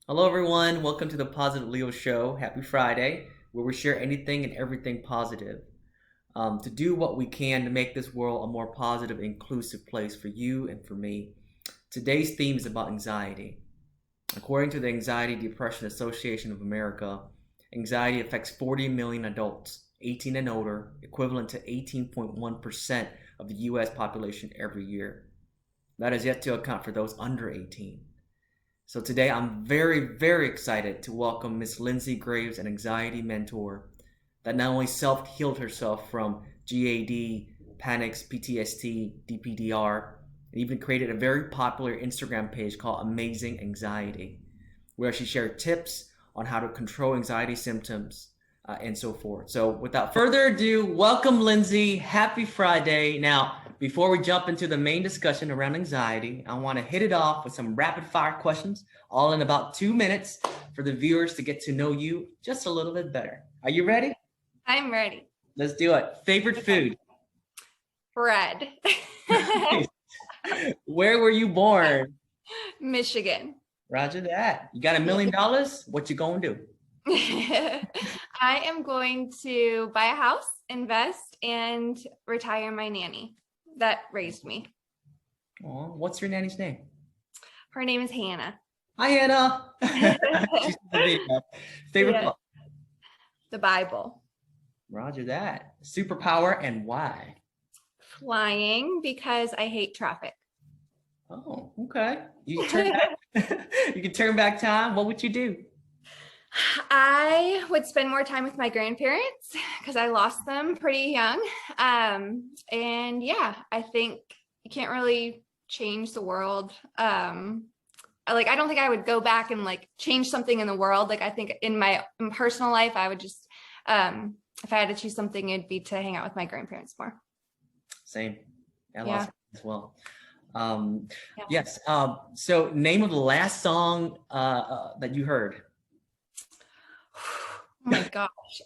Hello, everyone. Welcome to the Positive Leo Show. Happy Friday, where we share anything and everything positive to do what we can to make this world a more positive, inclusive place for you and for me. Today's theme is about anxiety. According to the Anxiety Depression Association of America, anxiety affects 40 million adults, 18 and older, equivalent to 18.1% of the US population every year. That is yet to account for those under 18. So today I'm very excited to welcome Miss Lindsay Graves, an anxiety mentor that not only self-healed herself from GAD, panics, PTSD, DPDR, and even created a very popular Instagram page called Amazing.Anxiety, where she shared tips on how to control anxiety symptoms and so forth. So without further ado, welcome Lindsay. Happy Friday. Now, before we jump into the main discussion around anxiety, I want to hit it off with some rapid fire questions, all in about 2 minutes for the viewers to get to know you just a little bit better. Are you ready? I'm ready. Let's do it. Favorite food? Bread. Where were you born? Michigan. Roger that. You got $1 million? What you gonna do? I am going to buy a house, invest, and retire my nanny that raised me. Aw, what's your nanny's name? Her name is Hannah. Hi, Hannah. She's in the video. Favorite Yeah. book? The Bible. Roger that. Superpower and why? Flying because I hate traffic. Oh, okay. You can turn back time. What would you do? I would spend more time with my grandparents because I lost them pretty young. And yeah, I think you can't really change the world. I don't think I would go back and change something in the world. I think in my personal life, I would just, if I had to choose something, it'd be to hang out with my grandparents more. Same. I Yeah. lost as well. Yeah. Yes. So name of the last song that you heard. Oh my gosh.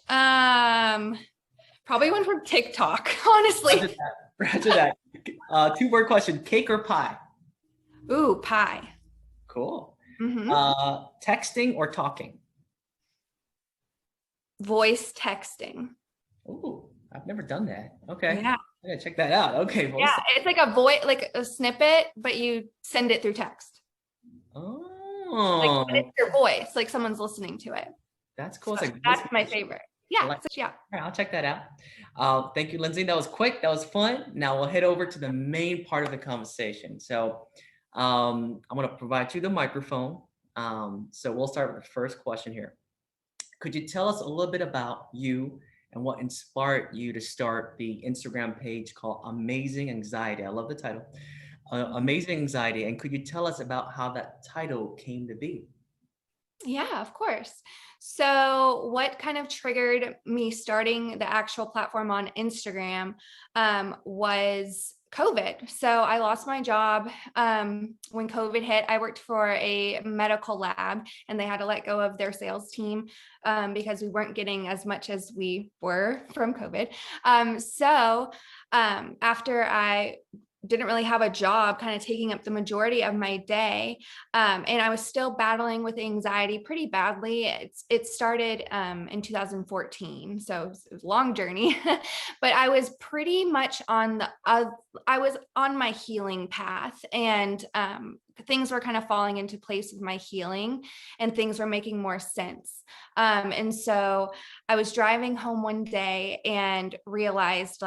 Probably one from TikTok, honestly. Roger that. 2-word question, cake or pie? Ooh, pie. Cool. Mm-hmm. Texting or talking? Voice texting. Ooh, I've never done that. Okay. Yeah. I gotta check that out. Okay. Voice. Yeah, it's like a voice, like a snippet, but you send it through text. Oh, But it's your voice, like someone's listening to it. that's cool. So It's like that's my favorite. Yeah. like, Yeah. all right, I'll check that out. Thank you, Lindsay. That was quick. That was fun. Now we'll head over to the main part of the conversation. So I'm going to provide you the microphone. So we'll start with the first question here. Could you tell us a little bit about you and what inspired you to start the Instagram page called Amazing Anxiety? I love the title, Amazing Anxiety. And could you tell us about how that title came to be? Yeah, of course. So what kind of triggered me starting the actual platform on Instagram was COVID. So I lost my job when COVID hit. I worked for a medical lab and they had to let go of their sales team because we weren't getting as much as we were from COVID. After I didn't really have a job, kind of taking up the majority of my day. And I was still battling with anxiety pretty badly. It started in 2014. So it was a long journey, but I was pretty much I was on my healing path, and things were kind of falling into place with my healing and things were making more sense. And so I was driving home one day and realized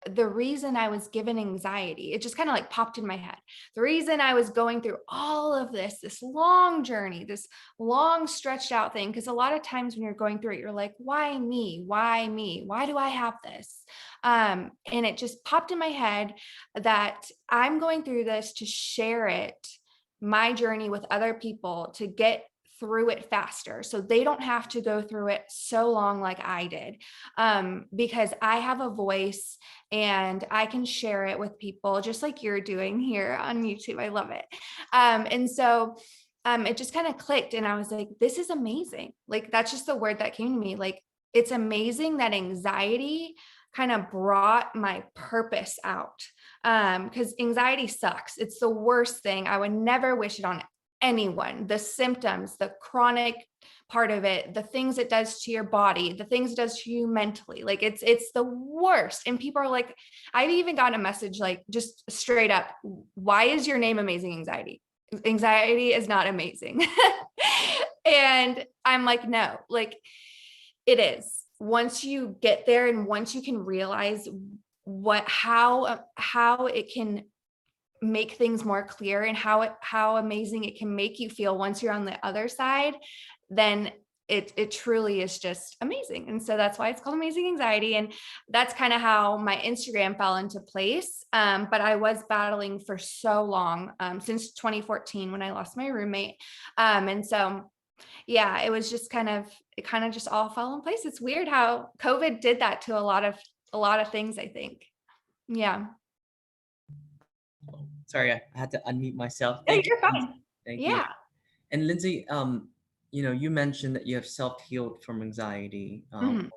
the reason I was given anxiety, it just kind of popped in my head. The reason I was going through all of this long journey, this long stretched out thing, because a lot of times when you're going through it, you're like, why me? Why me? Why do I have this? And it just popped in my head that I'm going through this to share it, my journey with other people, to get through it faster so they don't have to go through it so long like I did, because I have a voice and I can share it with people just like you're doing here on YouTube. I love it. It just kind of clicked and I was like, this is amazing. That's just the word that came to me. It's amazing that anxiety kind of brought my purpose out, because anxiety sucks. It's the worst thing. I would never wish it on anyone, the symptoms, the chronic part of it, the things it does to your body, the things it does to you mentally. Like it's the worst. And people are like, I've even gotten a message like just straight up, why is your name Amazing Anxiety? Anxiety is not amazing. And I'm like, no, like it is. Once you get there and once you can realize how it can make things more clear and how amazing it can make you feel once you're on the other side, then it truly is just amazing. And so that's why it's called Amazing Anxiety. And that's kind of how my Instagram fell into place. But I was battling for so long, since 2014 when I lost my roommate. And so yeah, it kind of just all fell in place. It's weird how COVID did that to a lot of things, I think. Yeah. Sorry, I had to unmute myself. Yeah, Thank you, you're Lindsay. fine. Thank you. Yeah. And Lindsay, you mentioned that you have self-healed from anxiety, Mhm.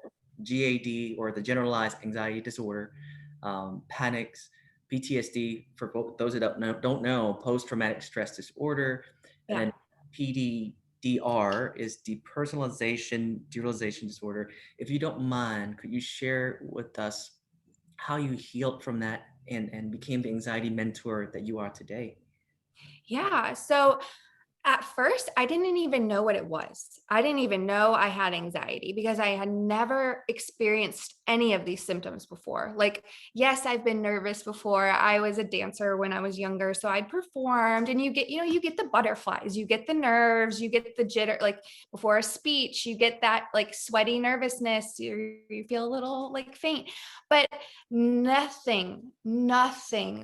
GAD, or the generalized anxiety disorder, panics, PTSD for those that don't know, post-traumatic stress disorder, and Yeah. then PDDR is depersonalization derealization disorder. If you don't mind, could you share with us how you healed from that and became the anxiety mentor that you are today? Yeah. So at first, I didn't even know what it was. I didn't even know I had anxiety because I had never experienced any of these symptoms before. Like, yes, I've been nervous before. I was a dancer when I was younger, so I'd performed and you get the butterflies, you get the nerves, you get the jitter, like before a speech, you get that like sweaty nervousness, you feel a little like faint, but nothing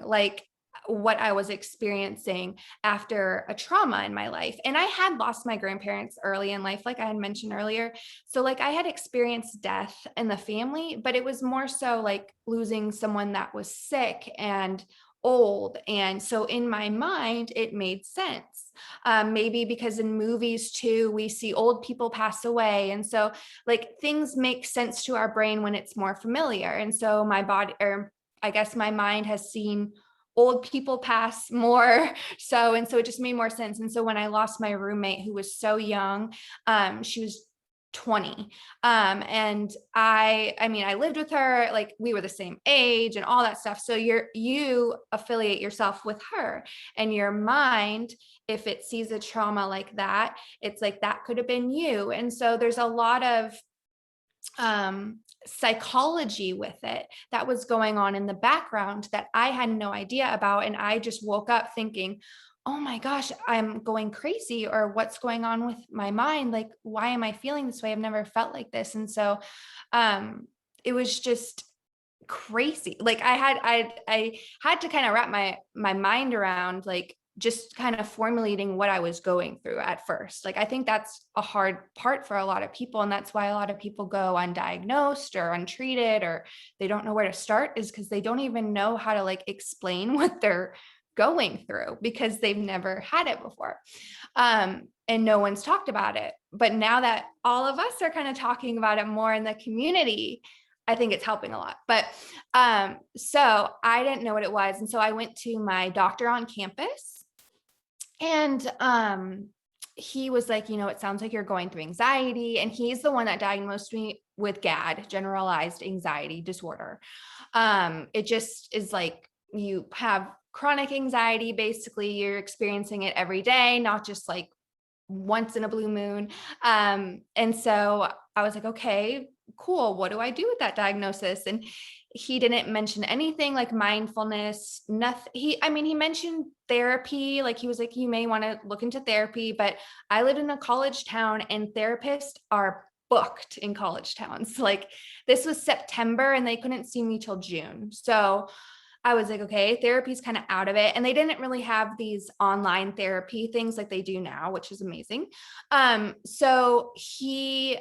like what I was experiencing after a trauma in my life. And I had lost my grandparents early in life, like I had mentioned earlier. So, like, I had experienced death in the family, but it was more so like losing someone that was sick and old. And so, in my mind, it made sense. Maybe because in movies too, we see old people pass away. And so, like, things make sense to our brain when it's more familiar. And so, my body, or I guess my mind has seen old people pass more and so it just made more sense. And so when I lost my roommate who was so young, she was 20. And I mean, I lived with her, like we were the same age and all that stuff. So you affiliate yourself with her, and your mind, if it sees a trauma like that, it's like that could have been you. And so there's a lot of psychology with it that was going on in the background that I had no idea about. And I just woke up thinking, oh my gosh, I'm going crazy, or what's going on with my mind? Like, why am I feeling this way? I've never felt like this. And so it was just crazy. Like I had to kind of wrap my mind around like just kind of formulating what I was going through at first. Like I think that's a hard part for a lot of people, and that's why a lot of people go undiagnosed or untreated, or they don't know where to start, is because they don't even know how to like explain what they're going through because they've never had it before. And no one's talked about it. But now that all of us are kind of talking about it more in the community, I think it's helping a lot. But so I didn't know what it was. And so I went to my doctor on campus, and he was like, it sounds like you're going through anxiety. And he's the one that diagnosed me with GAD, generalized anxiety disorder. It just is like you have chronic anxiety. Basically, you're experiencing it every day, not just like once in a blue moon. And so I was like, okay, cool. What do I do with that diagnosis? And he didn't mention anything like mindfulness, nothing. He mentioned therapy. Like he was like, you may want to look into therapy, but I live in a college town and therapists are booked in college towns. Like this was September and they couldn't see me till June. So I was like, okay, therapy's kind of out of it. And they didn't really have these online therapy things like they do now, which is amazing. So he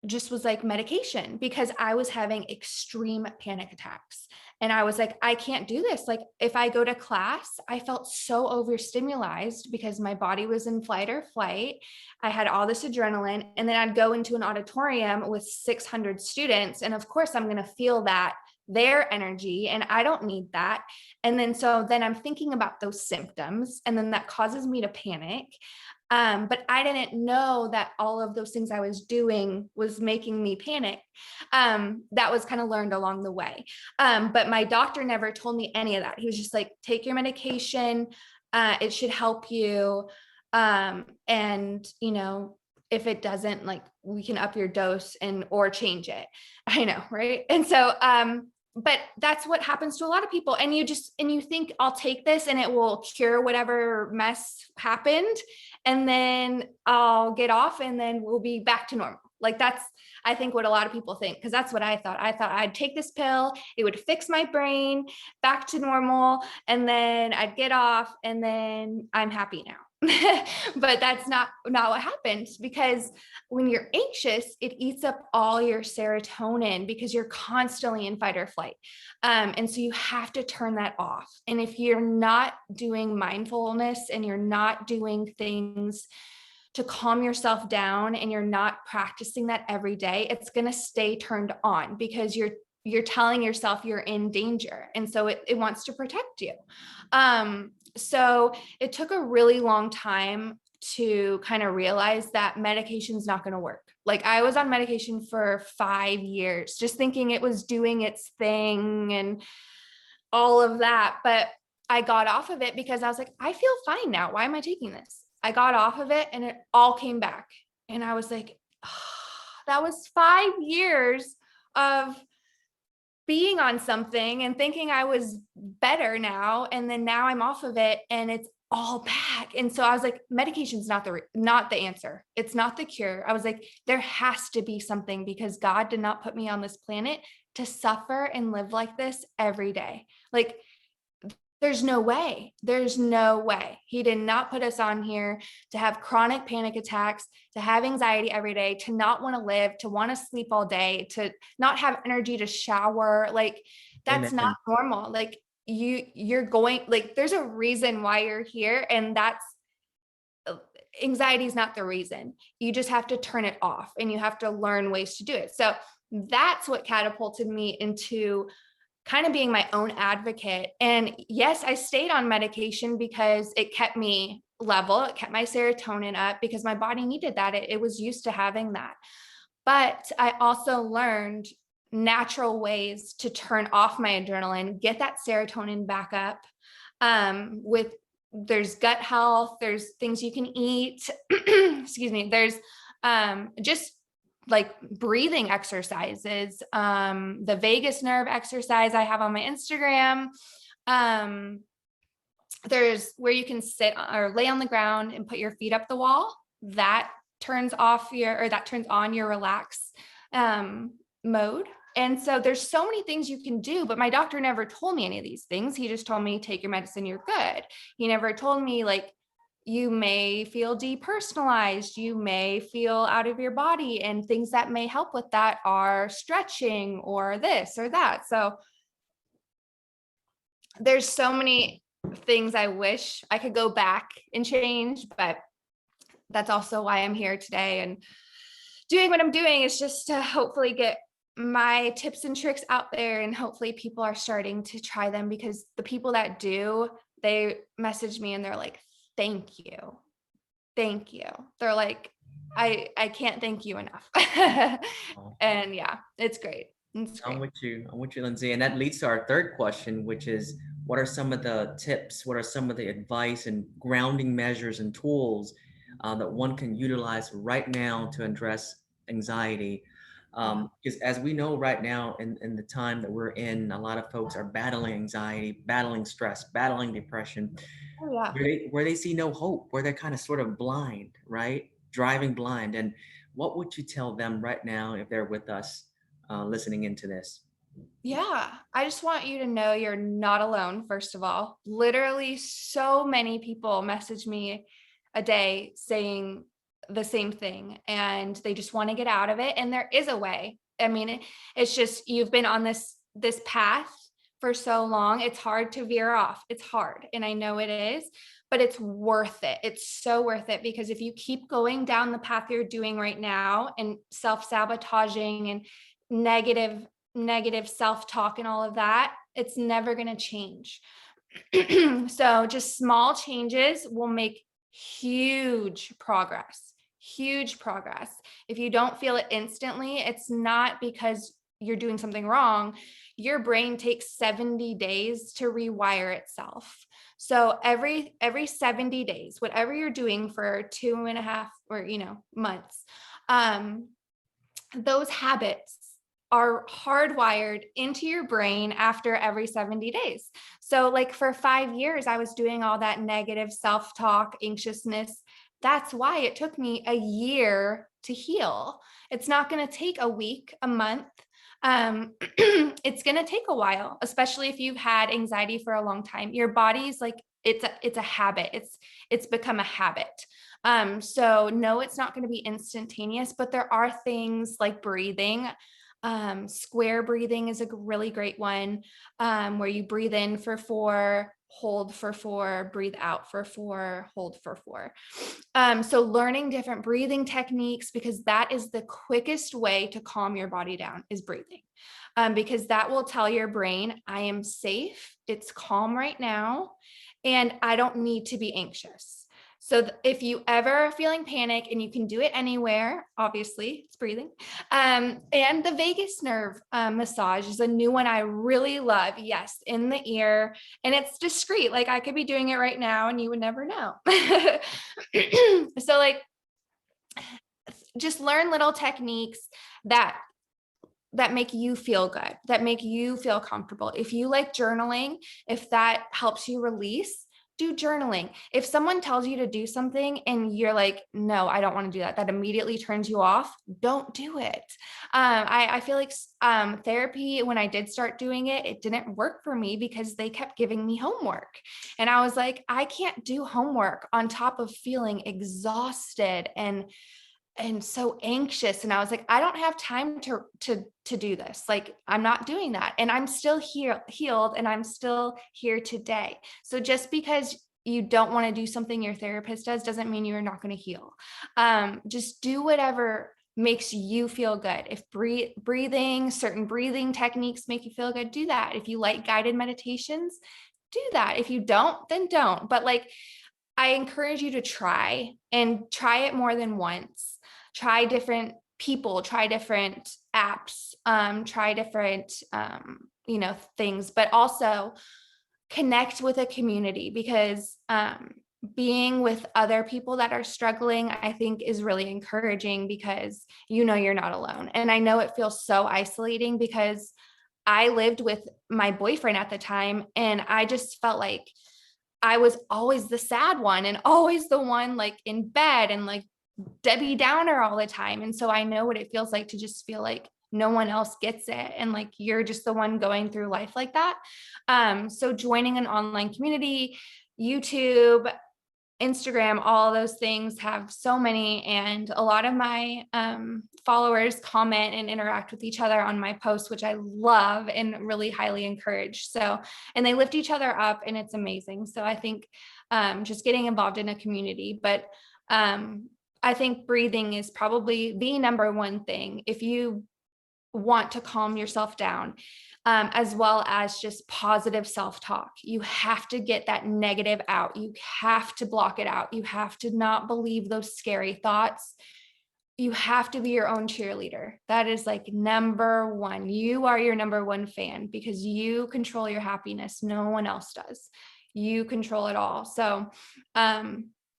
just was like medication, because I was having extreme panic attacks. And I was like, I can't do this. Like if I go to class, I felt so overstimulated because my body was in flight or flight. I had all this adrenaline, and then I'd go into an auditorium with 600 students. And of course, I'm going to feel that their energy, and I don't need that. And then so then I'm thinking about those symptoms, and then that causes me to panic. But I didn't know that all of those things I was doing was making me panic. That was kind of learned along the way. But my doctor never told me any of that. He was just like, take your medication. It should help you. And if it doesn't, like, we can up your dose or change it. I know, right? And so, but that's what happens to a lot of people. And you think, I'll take this and it will cure whatever mess happened. And then I'll get off and then we'll be back to normal. Like, that's, I think, what a lot of people think, because that's what I thought. I thought I'd take this pill, it would fix my brain back to normal, and then I'd get off and then I'm happy now. But that's not what happens, because when you're anxious, it eats up all your serotonin because you're constantly in fight or flight. And so you have to turn that off. And if you're not doing mindfulness and you're not doing things to calm yourself down and you're not practicing that every day, it's going to stay turned on because you're telling yourself you're in danger. And so it wants to protect you. So it took a really long time to kind of realize that medication is not going to work. Like, I was on medication for 5 years, just thinking it was doing its thing and all of that. But I got off of it because I was like, I feel fine now. Why am I taking this? I got off of it and it all came back. And I was like, that was 5 years of being on something and thinking I was better now. And then now I'm off of it and it's all back. And so I was like, medication's not the answer. It's not the cure. I was like, there has to be something, because God did not put me on this planet to suffer and live like this every day. Like, there's no way. There's no way. He did not put us on here to have chronic panic attacks, to have anxiety every day, to not want to live, to want to sleep all day, to not have energy to shower. Like, that's not Amen. normal. Like, you're going, like, there's a reason why you're here, and that's, anxiety is not the reason. You just have to turn it off and you have to learn ways to do it. So that's what catapulted me into kind of being my own advocate. And yes, I stayed on medication because it kept me level. It kept my serotonin up because my body needed that. It was used to having that. But I also learned natural ways to turn off my adrenaline, get that serotonin back up. There's gut health, there's things you can eat. Excuse me. There's just like breathing exercises, the vagus nerve exercise I have on my Instagram. There's where you can sit or lay on the ground and put your feet up the wall. That turns on your relax mode. And so there's so many things you can do, but my doctor never told me any of these things. He just told me, take your medicine, you're good. He never told me, like, you may feel depersonalized, you may feel out of your body, and things that may help with that are stretching or this or that. So there's so many things I wish I could go back and change, but that's also why I'm here today and doing what I'm doing, is just to hopefully get my tips and tricks out there, and hopefully people are starting to try them, because the people that do, they message me and they're like, thank you. Thank you. They're like, I can't thank you enough. Oh, And yeah, it's great. It's I'm great. with you. I'm with you, Lindsay. And that leads to our third question, which is, what are some of the tips? What are some of the advice and grounding measures and tools that one can utilize right now to address anxiety? Yeah. Because as we know right now, in the time that we're in, a lot of folks are battling anxiety, battling stress, battling depression, Oh yeah. where they see no hope, where they're kind of sort of blind, right? Driving blind. And what would you tell them right now if they're with us listening into this? Yeah. I just want you to know you're not alone, first of all. Literally, so many people message me a day saying the same thing, and they just want to get out of it. And there is a way. I mean, it's just, you've been on this path for so long. It's hard to veer off. It's hard. And I know it is, but it's worth it. It's so worth it, because if you keep going down the path you're doing right now and self-sabotaging and negative negative self-talk and all of that, it's never going to change. So just small changes will make huge progress. Huge progress. If you don't feel it instantly, it's not because you're doing something wrong. Your brain takes 70 days to rewire itself. So every 70 days, whatever you're doing for 2.5 or months, um, those habits are hardwired into your brain after every 70 days. So, like for 5 years, I was doing all that negative self talk, anxiousness. That's why it took me a year to heal. It's not going to take a week, a month. It's going to take a while, especially if you've had anxiety for a long time. Your body's like, it's a habit. It's become a habit. So no, it's not going to be instantaneous, but there are things like breathing. Square breathing is a really great one, where you breathe in for 4, hold for 4, breathe out for 4, hold for 4. So learning different breathing techniques, because that is the quickest way to calm your body down, is breathing. Because that will tell your brain, I am safe, it's calm right now, and I don't need to be anxious. So if you ever are feeling panic, and you can do it anywhere, obviously it's breathing. And the vagus nerve massage is a new one I really love. Yes, in the ear, and it's discreet. Like I could be doing it right now and you would never know. So like, just learn little techniques that make you feel good, that make you feel comfortable. If you like journaling, if that helps you release, do journaling. If someone tells you to do something and you're like, no, I don't want to do that, that immediately turns you off, don't do it. I feel like therapy, when I did start doing it, it didn't work for me because they kept giving me homework. And I was like, I can't do homework on top of feeling exhausted and so anxious. And I was like, I don't have time to do this. Like, I'm not doing that. And I'm still here, healed, and I'm still here today. So just because you don't want to do something your therapist does doesn't mean you're not going to heal. Just do whatever makes you feel good. If breathing, certain breathing techniques make you feel good, do that. If you like guided meditations, do that. If you don't, then don't. But like, I encourage you to try it more than once. Try different people, try different apps, try different, things, but also connect with a community, because being with other people that are struggling, I think, is really encouraging, because you're not alone. And I know it feels so isolating, because I lived with my boyfriend at the time, and I just felt like I was always the sad one and always the one like in bed and like Debbie Downer all the time. And so I know what it feels like to just feel like no one else gets it. And like, you're just the one going through life like that. So joining an online community, YouTube, Instagram, all those things have so many. And a lot of my followers comment and interact with each other on my posts, which I love and really highly encourage. So, and they lift each other up, and it's amazing. So I think just getting involved in a community, but I think breathing is probably the number one thing if you want to calm yourself down, as well as just positive self-talk. You have to get that negative out. You have to block it out. You have to not believe those scary thoughts. You have to be your own cheerleader. That is like number one. You are your number one fan, because you control your happiness. No one else does. You control it all. So,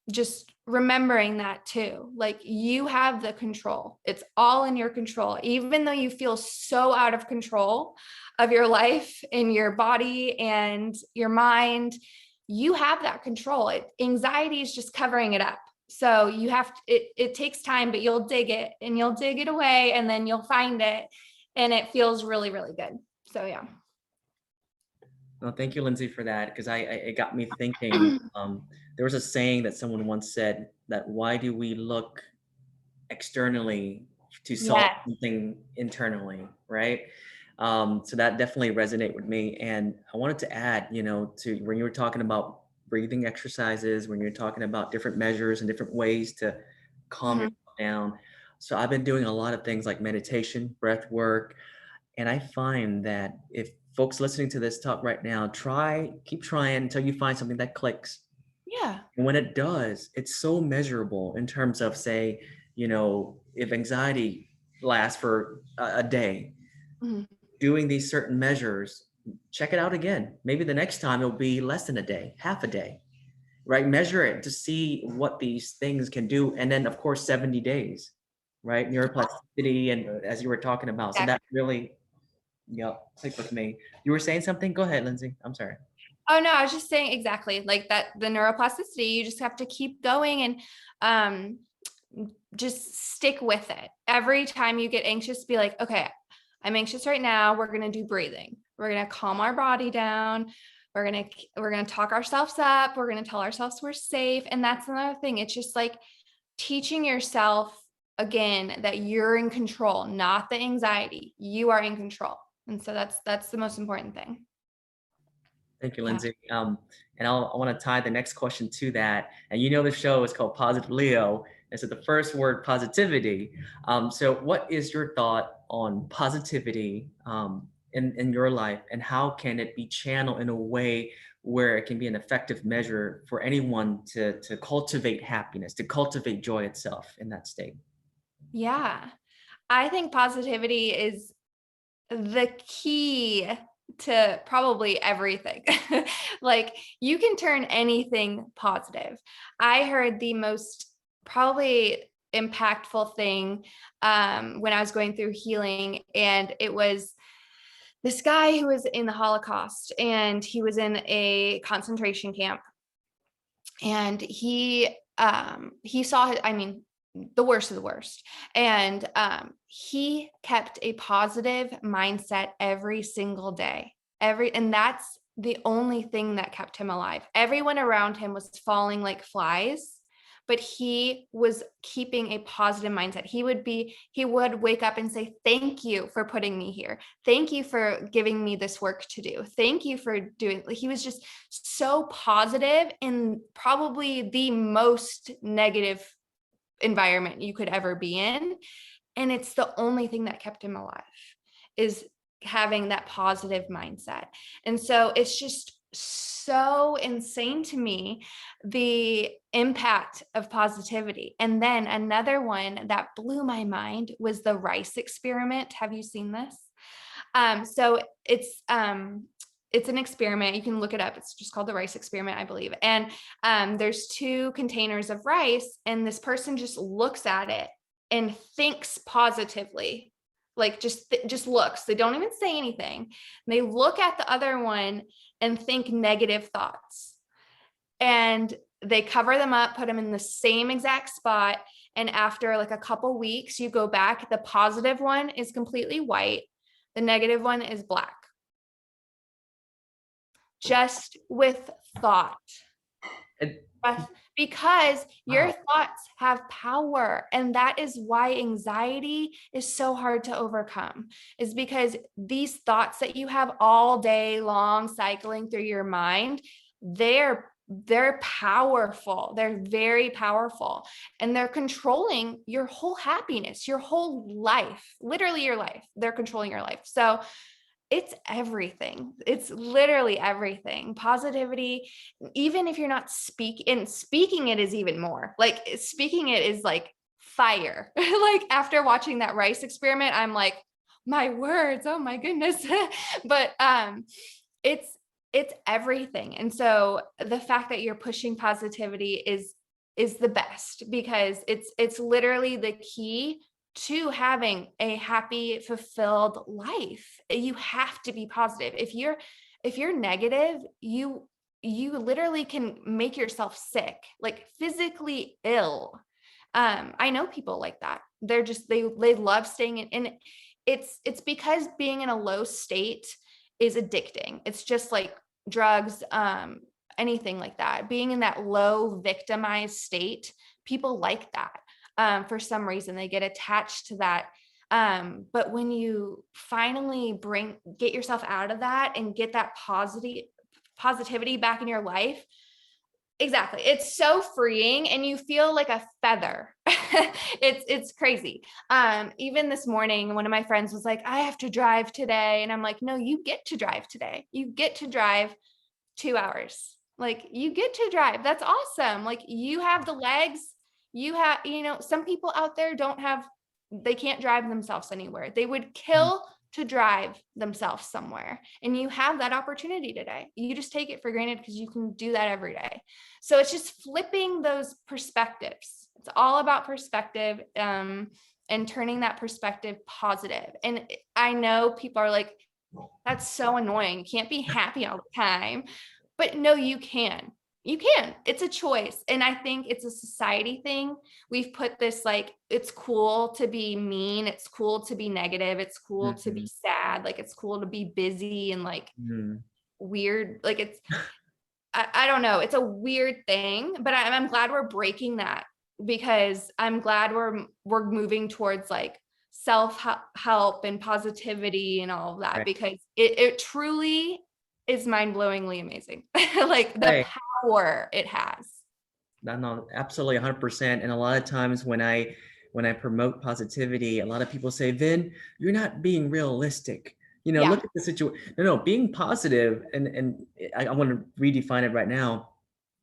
just remembering that too, like you have the control. It's all in your control. Even though you feel so out of control of your life and your body and your mind, you have that control. Anxiety is just covering it up. So you have to, it takes time, but you'll dig it, and you'll dig it away, and then you'll find it, and it feels really, really good. So yeah. Well, thank you, Lindsay, for that, because it got me thinking. There was a saying that someone once said, that why do we look externally to solve Yes. something internally, right? So that definitely resonate with me. And I wanted to add, to when you were talking about breathing exercises, when you're talking about different measures and different ways to calm Mhm. yourself down. So I've been doing a lot of things like meditation, breath work, And I find that if folks listening to this talk right now, keep trying until you find something that clicks. Yeah. And when it does, it's so measurable in terms of, say, if anxiety lasts for a day, Mhm. doing these certain measures, check it out again. Maybe the next time it'll be less than a day, half a day, right? Measure it to see what these things can do. And then, of course, 70 days, right? Neuroplasticity, and as you were talking about. So that really, clicked with me. You were saying something? Go ahead, Lindsay. I'm sorry. Oh no, I was just saying exactly like that, the neuroplasticity, you just have to keep going and um just stick with it. Every time you get anxious, be like, okay, I'm anxious right now. We're going to do breathing. We're going to calm our body down. We're going to talk ourselves up. We're going to tell ourselves we're safe. And that's another thing. It's just like teaching yourself again that you're in control, not the anxiety. You are in control. And so that's the most important thing. Thank you, Yeah. Lindsay. And I want to tie the next question to that. And the show is called Positive Leo. And so the first word, positivity. So what is your thought on positivity in your life, and how can it be channeled in a way where it can be an effective measure for anyone to cultivate happiness, to cultivate joy itself in that state? Yeah. I think positivity is the key to probably everything. Like you can turn anything positive. I heard the most probably impactful thing when I was going through healing, and it was this guy who was in the Holocaust and he was in a concentration camp, and he saw, I mean, the worst of the worst, and he kept a positive mindset every single day, and that's the only thing that kept him alive. Everyone around him was falling like flies, but he was keeping a positive mindset. He would wake up and say, thank you for putting me here, thank you for giving me this work to do, thank you for doing. He was just so positive in probably the most negative environment you could ever be in. And it's the only thing that kept him alive, is having that positive mindset. And so it's just so insane to me, the impact of positivity. And then another one that blew my mind was the rice experiment. Have you seen this? So it's an experiment. You can look it up. It's just called the rice experiment, I believe. And there's two containers of rice, and this person just looks at it and thinks positively, like just looks. They don't even say anything. And they look at the other one and think negative thoughts. And they cover them up, put them in the same exact spot. And after like a couple weeks, you go back, the positive one is completely white, the negative one is black, just with thought. And Because your wow. thoughts have power. And that is why anxiety is so hard to overcome, is because these thoughts that you have all day long cycling through your mind, they're powerful. They're very powerful, and they're controlling your whole happiness, your whole life, literally your life. They're controlling your life. So it's everything. It's literally everything. Positivity, even if you're not speaking it is even more. Like speaking it is like fire. Like after watching that rice experiment, I'm like, my words, oh my goodness. But it's it's everything. And so the fact that you're pushing positivity is the best, because it's literally the key to having a happy, fulfilled life. You have to be positive. If you're negative, you literally can make yourself sick, like physically ill. I know people like that. They love staying in, and it's because being in a low state is addicting. It's just like drugs, anything like that. Being in that low victimized state, people like that. For some reason, they get attached to that. But when you finally get yourself out of that and get that positivity back in your life, Exactly. It's so freeing and you feel like a feather. It's crazy. Even this morning, one of my friends was like, I have to drive today. And I'm like, no, you get to drive today. You get to drive 2 hours. Like, you get to drive. That's awesome. Like, you have the legs. You have, some people out there they can't drive themselves anywhere. They would kill to drive themselves somewhere. And you have that opportunity today. You just take it for granted because you can do that every day. So it's just flipping those perspectives. It's all about perspective, and turning that perspective positive. And I know people are like, that's so annoying. You can't be happy all the time. But no, you can. You can. It's a choice. And I think it's a society thing. We've put this like, it's cool to be mean. It's cool to be negative. It's cool to be Mhm. sad. Like, it's cool to be busy and like Mhm. weird. Like, I don't know. It's a weird thing, but I'm glad we're breaking that, because I'm glad we're moving towards like self help and positivity and all of that, Right. because it truly is mind blowingly amazing. Like the Right. power it has. No, absolutely 100%. And a lot of times when I promote positivity, a lot of people say, Vin, you're not being realistic. Yeah. Look at the situation. No, being positive, and I want to redefine it right now,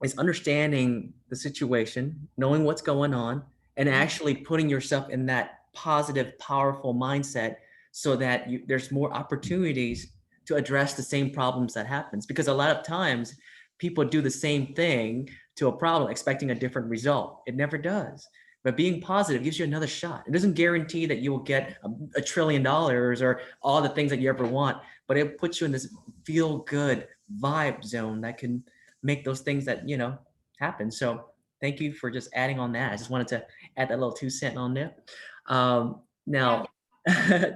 is understanding the situation, knowing what's going on, and Mhm. actually putting yourself in that positive, powerful mindset so that there's more opportunities to address the same problems that happens. Because a lot of times people do the same thing to a problem expecting a different result. It never does. But being positive gives you another shot. It doesn't guarantee that you will get $1 trillion or all the things that you ever want, but it puts you in this feel good vibe zone that can make those things that, happen. So thank you for just adding on that. I just wanted to add that little 2 cent on there. Yeah. Now,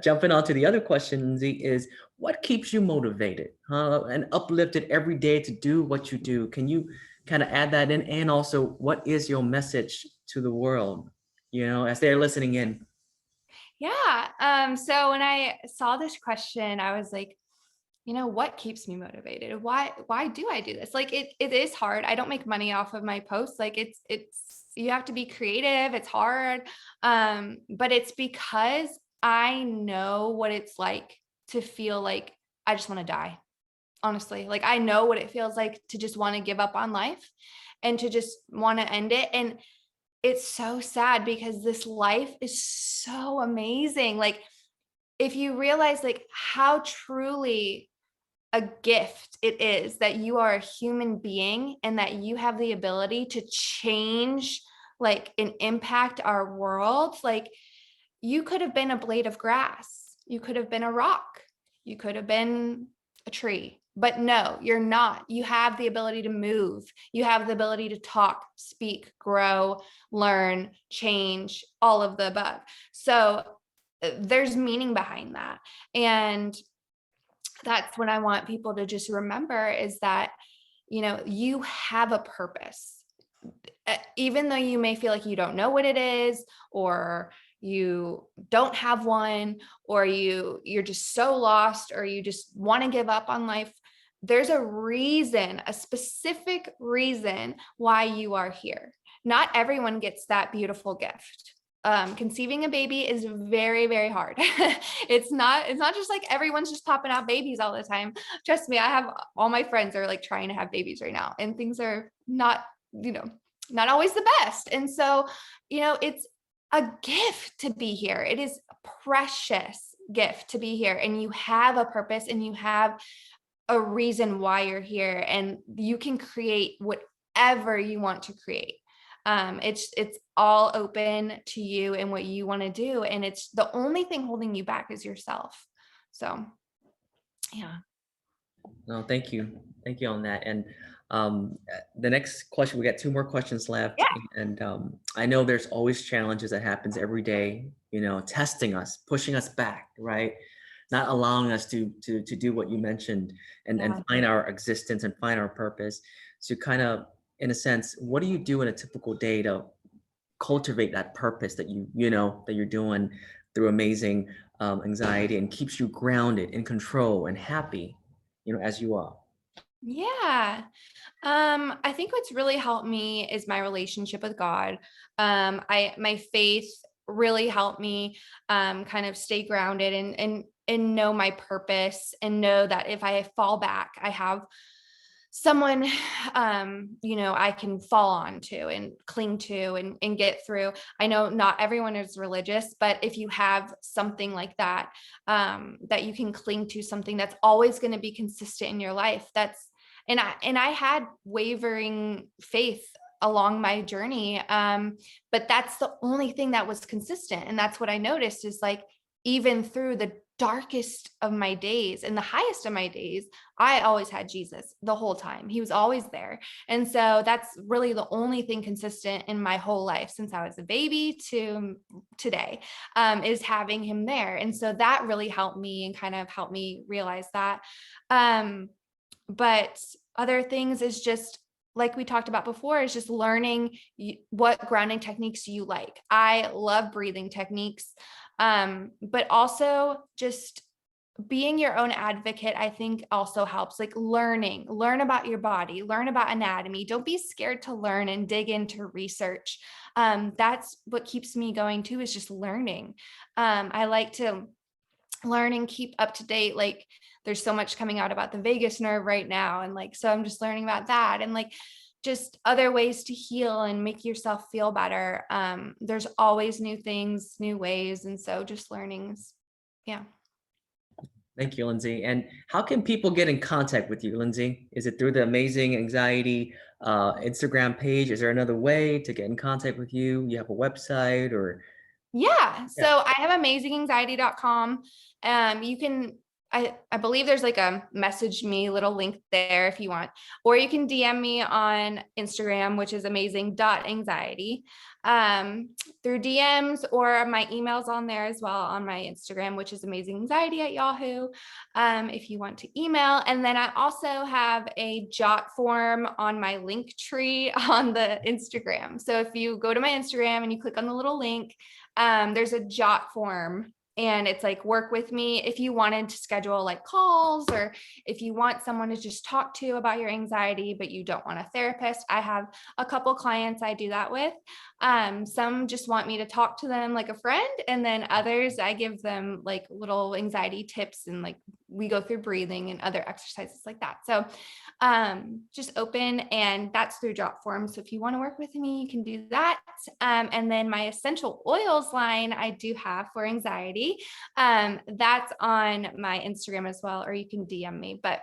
jumping on to the other question, Lindsay, is what keeps you motivated, and uplifted every day to do what you do? Can you kind of add that in? And also, what is your message to the world, as they're listening in? Yeah. So when I saw this question, I was like, what keeps me motivated? Why do I do this? Like, it is hard. I don't make money off of my posts. Like, you have to be creative. It's hard. But it's because I know what it's like to feel like I just want to die. Honestly, like, I know what it feels like to just want to give up on life and to just want to end it. And it's so sad because this life is so amazing. Like, if you realize like how truly a gift it is that you are a human being and that you have the ability to change, like, and impact our world. Like, you could have been a blade of grass, you could have been a rock, you could have been a tree, but no, you're not. You have the ability to move, you have the ability to talk, speak, grow, learn, change, all of the above. So there's meaning behind that. And that's what I want people to just remember, is that, you have a purpose. Even though you may feel like you don't know what it is, or you don't have one, or you're just so lost, or you just want to give up on life, there's a reason, a specific reason why you are here. Not everyone gets that beautiful gift. Conceiving a baby is very, very hard. It's not just like everyone's just popping out babies all the time. Trust me, I have all my friends are like trying to have babies right now, and things are not, not always the best. And so, it's a gift to be here. It is a precious gift to be here, and you have a purpose and you have a reason why you're here, and you can create whatever you want to create. It's all open to you and what you want to do, and it's the only thing holding you back is yourself. So yeah. No, thank you. Thank you on that. And the next question, we got two more questions left. Yeah. And I know there's always challenges that happens every day, testing us, pushing us back, right? Not allowing us to do what you mentioned and Yeah. find our existence and find our purpose. So kind of, in a sense, what do you do in a typical day to cultivate that purpose that that you're doing through amazing anxiety, and keeps you grounded, in control, and happy, as you are? Yeah. I think what's really helped me is my relationship with God. My faith really helped me kind of stay grounded and know my purpose and know that if I fall back, I have someone I can fall on to and cling to and get through. I know not everyone is religious, but if you have something like that, that you can cling to, something that's always going to be consistent in your life, that's and I had wavering faith along my journey, but that's the only thing that was consistent, and that's what I noticed is like even through the darkest of my days and the highest of my days, I always had Jesus the whole time. He was always there. And so that's really the only thing consistent in my whole life since I was a baby to today, is having him there. And so that really helped me and kind of helped me realize that. Um, but other things is just like we talked about before, is just learning what grounding techniques you like. I love breathing techniques, but also just being your own advocate, I think also helps. Like learn about your body, learn about anatomy. Don't be scared to learn and dig into research. That's what keeps me going too, is just learning. I like to learn and keep up to date. Like there's so much coming out about the vagus nerve right now. And like, so I'm just learning about that and like just other ways to heal and make yourself feel better. There's always new things, new ways. And so just learnings. Yeah. Thank you, Lindsay. And how can people get in contact with you, Lindsay? Is it through the Amazing Anxiety Instagram page? Is there another way to get in contact with you? You have a website or Yeah. So yeah. I have Amazing.Anxiety.com. You can, I believe there's like a message me little link there if you want, or you can DM me on Instagram, which is amazing.anxiety, through DMs, or my emails on there as well on my Instagram, which is amazinganxiety@yahoo. If you want to email. And then I also have a jot form on my link tree on the Instagram. So if you go to my Instagram and you click on the little link, there's a jot form and it's like work with me if you wanted to schedule like calls, or if you want someone to just talk to about your anxiety but you don't want a therapist. I have a couple clients I do that with. Some just want me to talk to them like a friend, and then others I give them like little anxiety tips, and like we go through breathing and other exercises like that. So just open, and that's through drop form. So if you want to work with me, you can do that. And then my essential oils line I do have for anxiety. That's on my Instagram as well, or you can DM me. But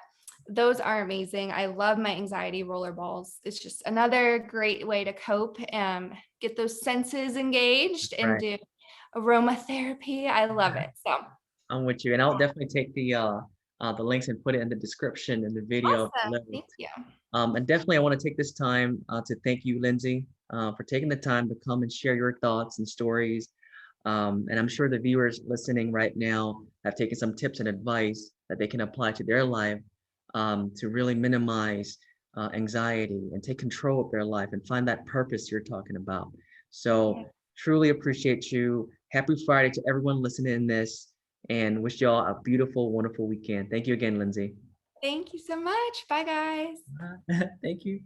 those are amazing. I love my anxiety roller balls. It's just another great way to cope and get those senses engaged and Right. do aromatherapy. I love it. So I'm with you. And I'll definitely take the links and put it in the description in the video awesome. below. Thank you. And definitely, I want to take this time to thank you, Lindsay, for taking the time to come and share your thoughts and stories. And I'm sure the viewers listening right now have taken some tips and advice that they can apply to their life to really minimize anxiety and take control of their life and find that purpose you're talking about. So, Yeah. truly appreciate you. Happy Friday to everyone listening in this, and wish you all a beautiful, wonderful weekend. Thank you again, Lindsay. Thank you so much. Bye, guys. Thank you.